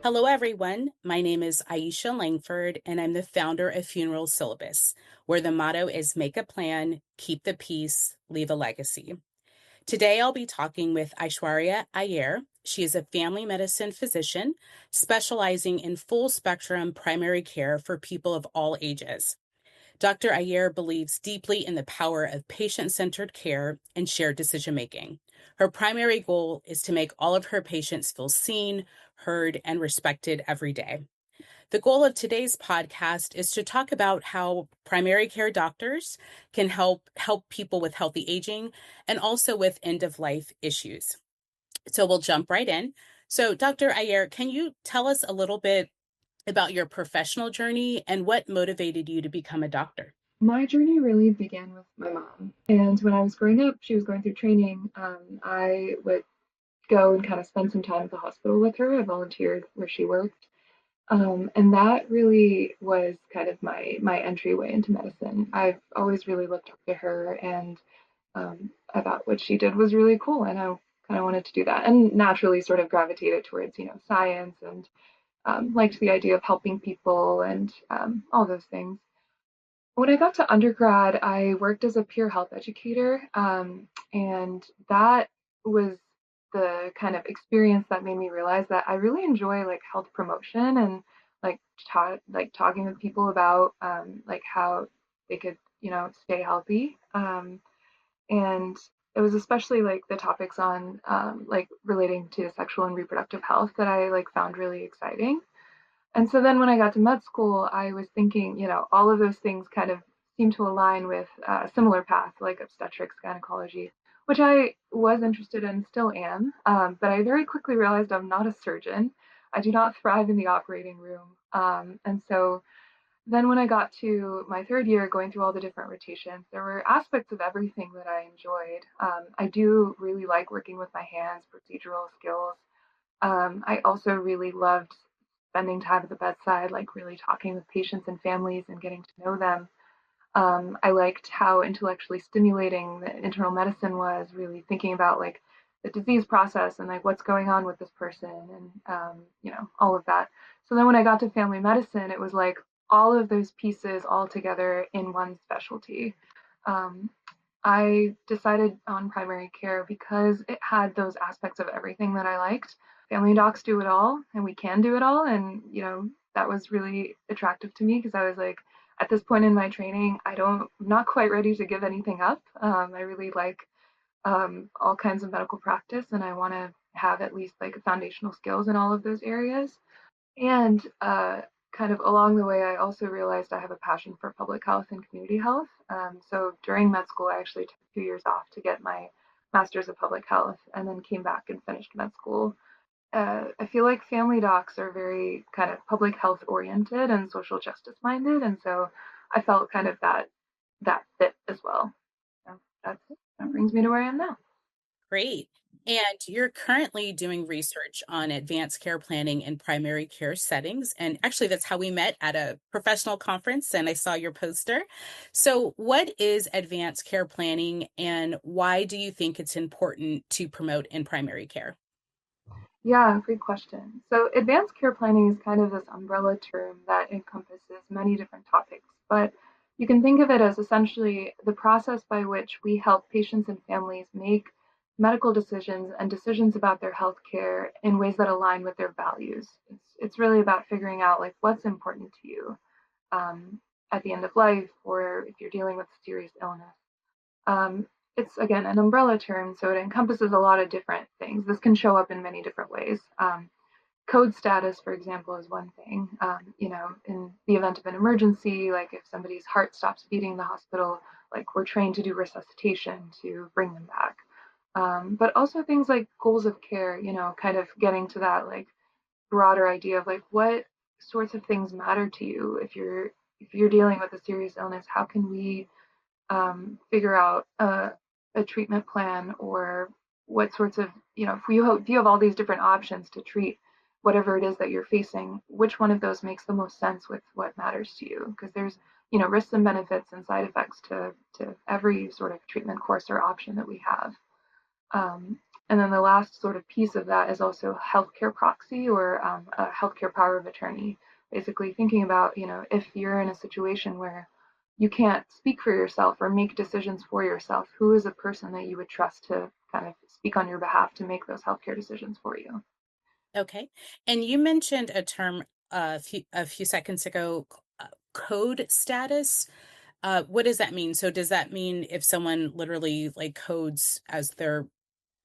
Hello, everyone. My name is Aisha Langford, and I'm the founder of Funeral Syllabus, where the motto is make a plan, keep the peace, leave a legacy. Today, I'll be talking with Aishwarya Iyer. She is a family medicine physician specializing in full spectrum primary care for people of all ages. Dr. Iyer believes deeply in the power of patient-centered care and shared decision-making. Her primary goal is to make all of her patients feel seen, heard, and respected every day. The goal of today's podcast is to talk about how primary care doctors can help people with healthy aging and also with end-of-life issues. So we'll jump right in. So Dr. Iyer, can you tell us a little bit about your professional journey and what motivated you to become a doctor? My journey really began with my mom. And when I was growing up, she was going through training. I would go and kind of spend some time at the hospital with her. I volunteered where she worked. And that really was kind of my entryway into medicine. I've always really looked up to her, and I thought what she did was really cool. And I kind of wanted to do that, and naturally sort of gravitated towards, science, and liked the idea of helping people and all those things. When I got to undergrad, I worked as a peer health educator, and that was the kind of experience that made me realize that I really enjoy like health promotion and like talking with people about like how they could stay healthy. And it was especially like the topics on like relating to sexual and reproductive health that I like found really exciting. And so then when I got to med school, I was thinking, all of those things kind of seem to align with a similar path, like obstetrics, gynecology, which I was interested in, still am. But I very quickly realized I'm not a surgeon. I do not thrive in the operating room. And so then when I got to my third year, going through all the different rotations, there were aspects of everything that I enjoyed. I do really like working with my hands, procedural skills. I also really loved spending time at the bedside, like really talking with patients and families and getting to know them. I liked how intellectually stimulating the internal medicine was, really thinking about like the disease process and like what's going on with this person and all of that. So then when I got to family medicine, it was like all of those pieces all together in one specialty. Um, I decided on primary care because it had those aspects of everything that I liked. Family docs do it all, and we can do it all. And, that was really attractive to me because I was like, at this point in my training, I'm not quite ready to give anything up. I really like all kinds of medical practice, and I want to have at least like foundational skills in all of those areas. And kind of along the way, I also realized I have a passion for public health and community health. So during med school, I actually took 2 years off to get my master's of public health and then came back and finished med school. I feel like family docs are very kind of public health oriented and social justice minded. And so I felt kind of that fit as well. So that brings me to where I am now. Great. And you're currently doing research on advanced care planning in primary care settings. And actually, that's how we met at a professional conference, and I saw your poster. So, what is advanced care planning, and why do you think it's important to promote in primary care? Yeah, great question. So, advanced care planning is kind of this umbrella term that encompasses many different topics, but you can think of it as essentially the process by which we help patients and families make medical decisions and decisions about their health care in ways that align with their values. It's really about figuring out like what's important to you at the end of life, or if you're dealing with serious illness. Um, it's again an umbrella term, so it encompasses a lot of different things. This can show up in many different ways. Code status, for example, is one thing. In the event of an emergency, like if somebody's heart stops beating in the hospital, like we're trained to do resuscitation to bring them back. But also things like goals of care, kind of getting to that like broader idea of like what sorts of things matter to you if you're dealing with a serious illness. How can we figure out a treatment plan, or what sorts of, if you have all these different options to treat whatever it is that you're facing, which one of those makes the most sense with what matters to you? Because there's, risks and benefits and side effects to every sort of treatment course or option that we have. Um, And then the last sort of piece of that is also healthcare proxy or a healthcare power of attorney. Basically, thinking about, if you're in a situation where you can't speak for yourself or make decisions for yourself, who is a person that you would trust to kind of speak on your behalf to make those healthcare decisions for you? Okay. And you mentioned a term a few seconds ago, code status. What does that mean? So does that mean if someone literally like codes as they're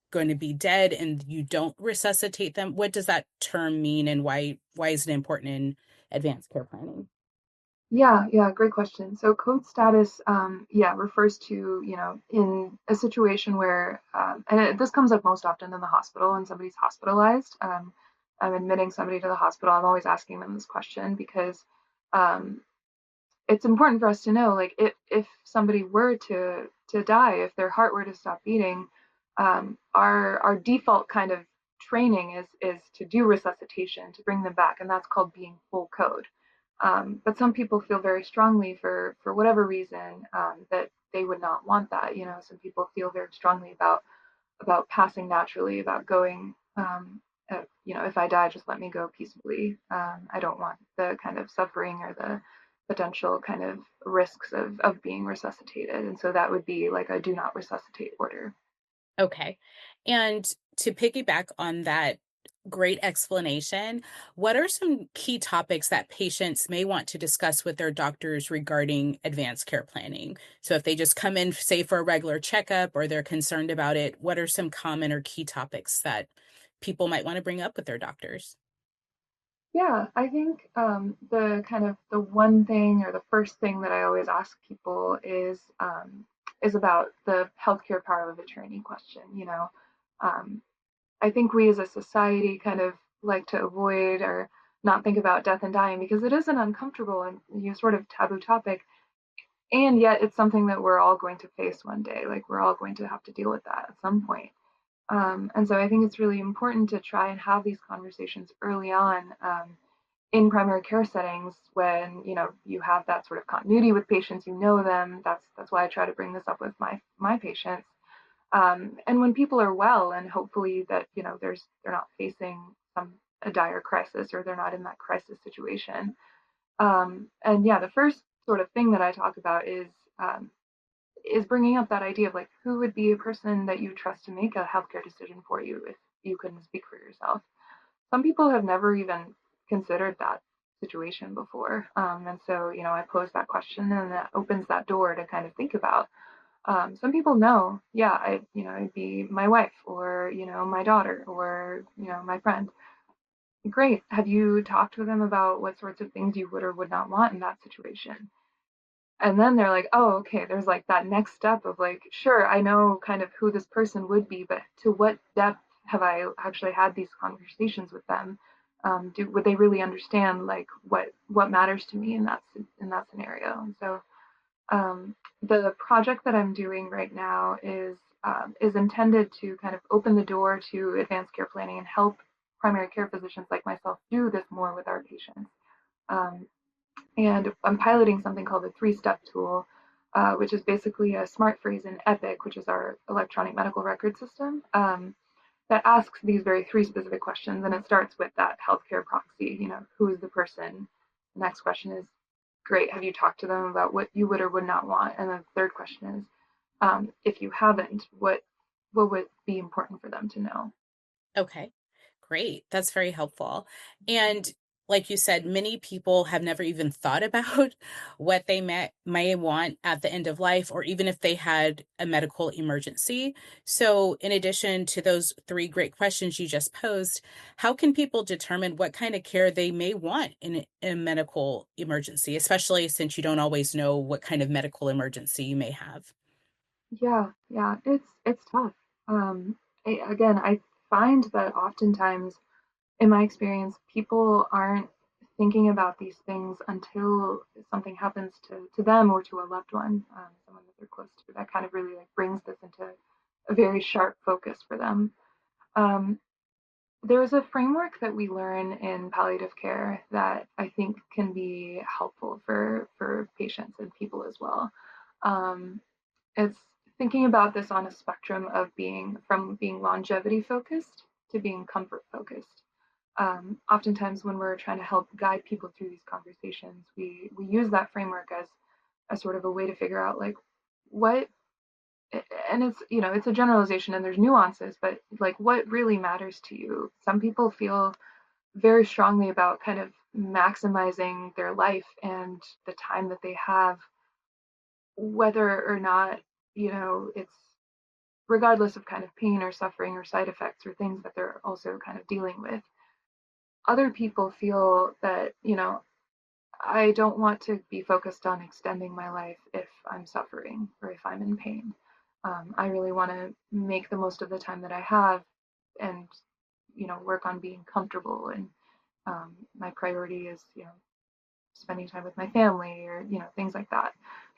going to be dead and you don't resuscitate them, what does that term mean, and why is it important in advanced care planning? Yeah, great question. So code status, yeah, refers to, in a situation where, this comes up most often in the hospital when somebody's hospitalized. I'm admitting somebody to the hospital. I'm always asking them this question because um, it's important for us to know, like, if somebody were to die, if their heart were to stop beating, our default kind of training is to do resuscitation to bring them back, and that's called being full code. But some people feel very strongly for whatever reason that they would not want that. Some people feel very strongly about passing naturally, about going. If I die, just let me go peacefully. I don't want the kind of suffering or the potential kind of risks of being resuscitated. And so that would be like a do not resuscitate order. Okay. And to piggyback on that great explanation, what are some key topics that patients may want to discuss with their doctors regarding advanced care planning? So if they just come in, say, for a regular checkup or they're concerned about it, what are some common or key topics that people might want to bring up with their doctors? Yeah, I think the kind of the one thing or the first thing that I always ask people is about the healthcare power of attorney question. Um, I think we as a society kind of like to avoid or not think about death and dying because it is an uncomfortable and sort of taboo topic, and yet it's something that we're all going to face one day. Like we're all going to have to deal with that at some point. And so I think it's really important to try and have these conversations early on in primary care settings when you have that sort of continuity with patients, them. That's why I try to bring this up with my patients. And when people are well, and hopefully that they're not facing a dire crisis or they're not in that crisis situation. And yeah, the first sort of thing that I talk about is bringing up that idea of like who would be a person that you trust to make a healthcare decision for you if you couldn't speak for yourself. Some people have never even considered that situation before. And so, I pose that question and that opens that door to kind of think about. Some people know, yeah, it'd be my wife or, my daughter or, my friend. Great. Have you talked with them about what sorts of things you would or would not want in that situation? And then they're like, oh, okay, there's like that next step of like, sure, I know kind of who this person would be, but to what depth have I actually had these conversations with them? Would they really understand like what matters to me in that scenario? And so the project that I'm doing right now is intended to kind of open the door to advanced care planning and help primary care physicians like myself do this more with our patients. Um, and I'm piloting something called the three-step tool, which is basically a smart phrase in Epic, which is our electronic medical record system, that asks these very three specific questions. And it starts with that healthcare proxy, who is the person? The next question is, great, have you talked to them about what you would or would not want? And the third question is, if you haven't, what would be important for them to know? Okay, great. That's very helpful. And like you said, many people have never even thought about what they may want at the end of life, or even if they had a medical emergency. So, in addition to those three great questions you just posed, how can people determine what kind of care they may want in a medical emergency, especially since you don't always know what kind of medical emergency you may have? Yeah, it's tough. Again, I find that oftentimes, in my experience, people aren't thinking about these things until something happens to them or to a loved one, someone that they're close to. That kind of really like brings this into a very sharp focus for them. Um, there's a framework that we learn in palliative care that I think can be helpful for patients and people as well. Um, it's thinking about this on a spectrum of being longevity focused to being comfort focused. Oftentimes, when we're trying to help guide people through these conversations, we use that framework as a sort of a way to figure out like what, and it's it's a generalization and there's nuances, but like what really matters to you. Some people feel very strongly about kind of maximizing their life and the time that they have, whether or not it's regardless of kind of pain or suffering or side effects or things that they're also kind of dealing with. Other people feel that, I don't want to be focused on extending my life if I'm suffering or if I'm in pain. I really want to make the most of the time that I have and, work on being comfortable. And my priority is, spending time with my family or, things like that.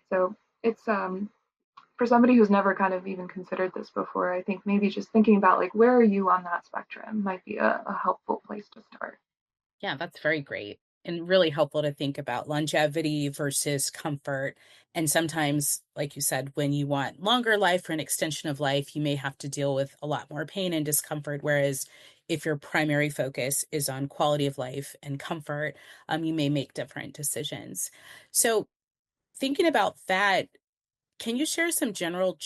So it's, for somebody who's never kind of even considered this before, I think maybe just thinking about like where are you on that spectrum might be a helpful place to start. Yeah, that's very great and really helpful to think about longevity versus comfort. And sometimes, like you said, when you want longer life or an extension of life, you may have to deal with a lot more pain and discomfort. Whereas if your primary focus is on quality of life and comfort, you may make different decisions. So, thinking about that, can you share some general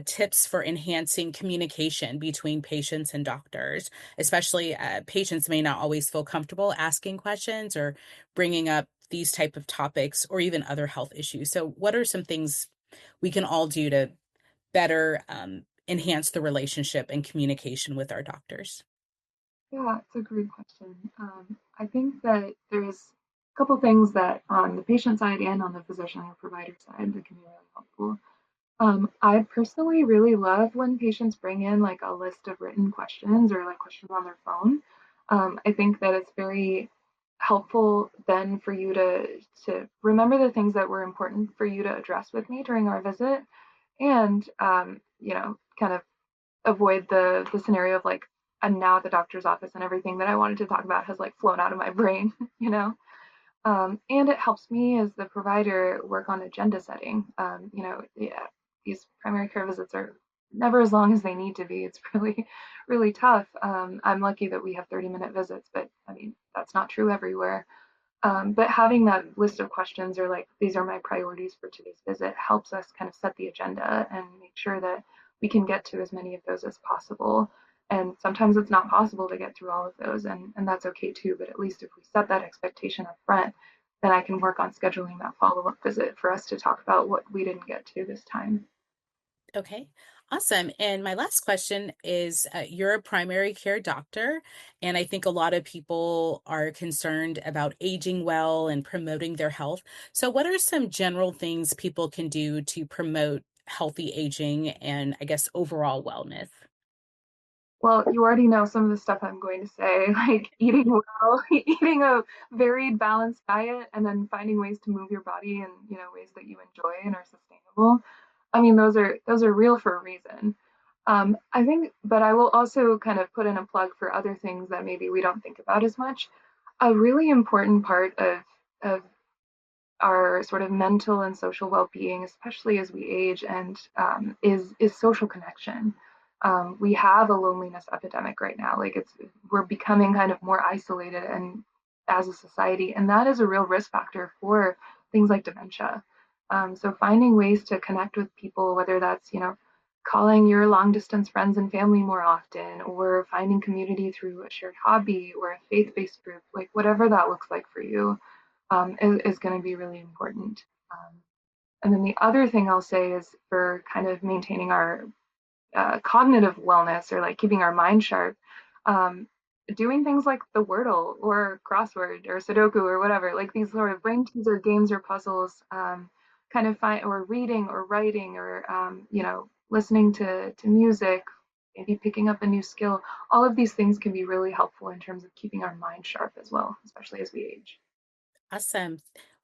tips for enhancing communication between patients and doctors? Especially patients may not always feel comfortable asking questions or bringing up these type of topics or even other health issues. So, what are some things we can all do to better enhance the relationship and communication with our doctors? Yeah, it's a great question. I think that there's a couple things that on the patient side and on the physician or provider side that can be really helpful. I personally really love when patients bring in like a list of written questions or like questions on their phone. I think that it's very helpful then for you to remember the things that were important for you to address with me during our visit, and kind of avoid the scenario of like I'm now at the doctor's office and everything that I wanted to talk about has like flown out of my brain, you know. And it helps me as the provider work on agenda setting. Yeah, these primary care visits are never as long as they need to be. It's really, really tough. I'm lucky that we have 30-minute visits, but I mean, that's not true everywhere. But having that list of questions or like, these are my priorities for today's visit helps us kind of set the agenda and make sure that we can get to as many of those as possible. And sometimes it's not possible to get through all of those, and that's okay too. But at least if we set that expectation up front, then I can work on scheduling that follow up visit for us to talk about what we didn't get to this time. Okay, awesome. And my last question is you're a primary care doctor, and I think a lot of people are concerned about aging well and promoting their health. So, what are some general things people can do to promote healthy aging and, I guess, overall wellness? Well, you already know some of the stuff I'm going to say, like eating well, eating a varied, balanced diet, and then finding ways to move your body in, ways that you enjoy and are sustainable. I mean, those are real for a reason. I think, but I will also kind of put in a plug for other things that maybe we don't think about as much. A really important part of our sort of mental and social well-being, especially as we age, and is social connection. We have a loneliness epidemic right now. Like we're becoming kind of more isolated and as a society, and that is a real risk factor for things like dementia. So finding ways to connect with people, whether that's calling your long distance friends and family more often, or finding community through a shared hobby or a faith-based group, like whatever that looks like for you, is going to be really important. And then the other thing I'll say is for kind of maintaining our cognitive wellness or like keeping our mind sharp, um, doing things like the Wordle or crossword or Sudoku or whatever, like these sort of brain teaser games or puzzles, kind of find or reading or writing or listening to music, maybe picking up a new skill. All of these things can be really helpful in terms of keeping our mind sharp as well, especially as we age. Awesome.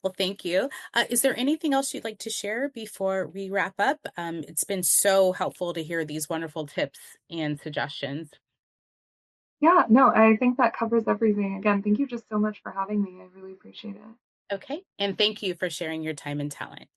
Well, thank you. Is there anything else you'd like to share before we wrap up? It's been so helpful to hear these wonderful tips and suggestions. Yeah, no, I think that covers everything. Again, thank you just so much for having me. I really appreciate it. Okay. And thank you for sharing your time and talent.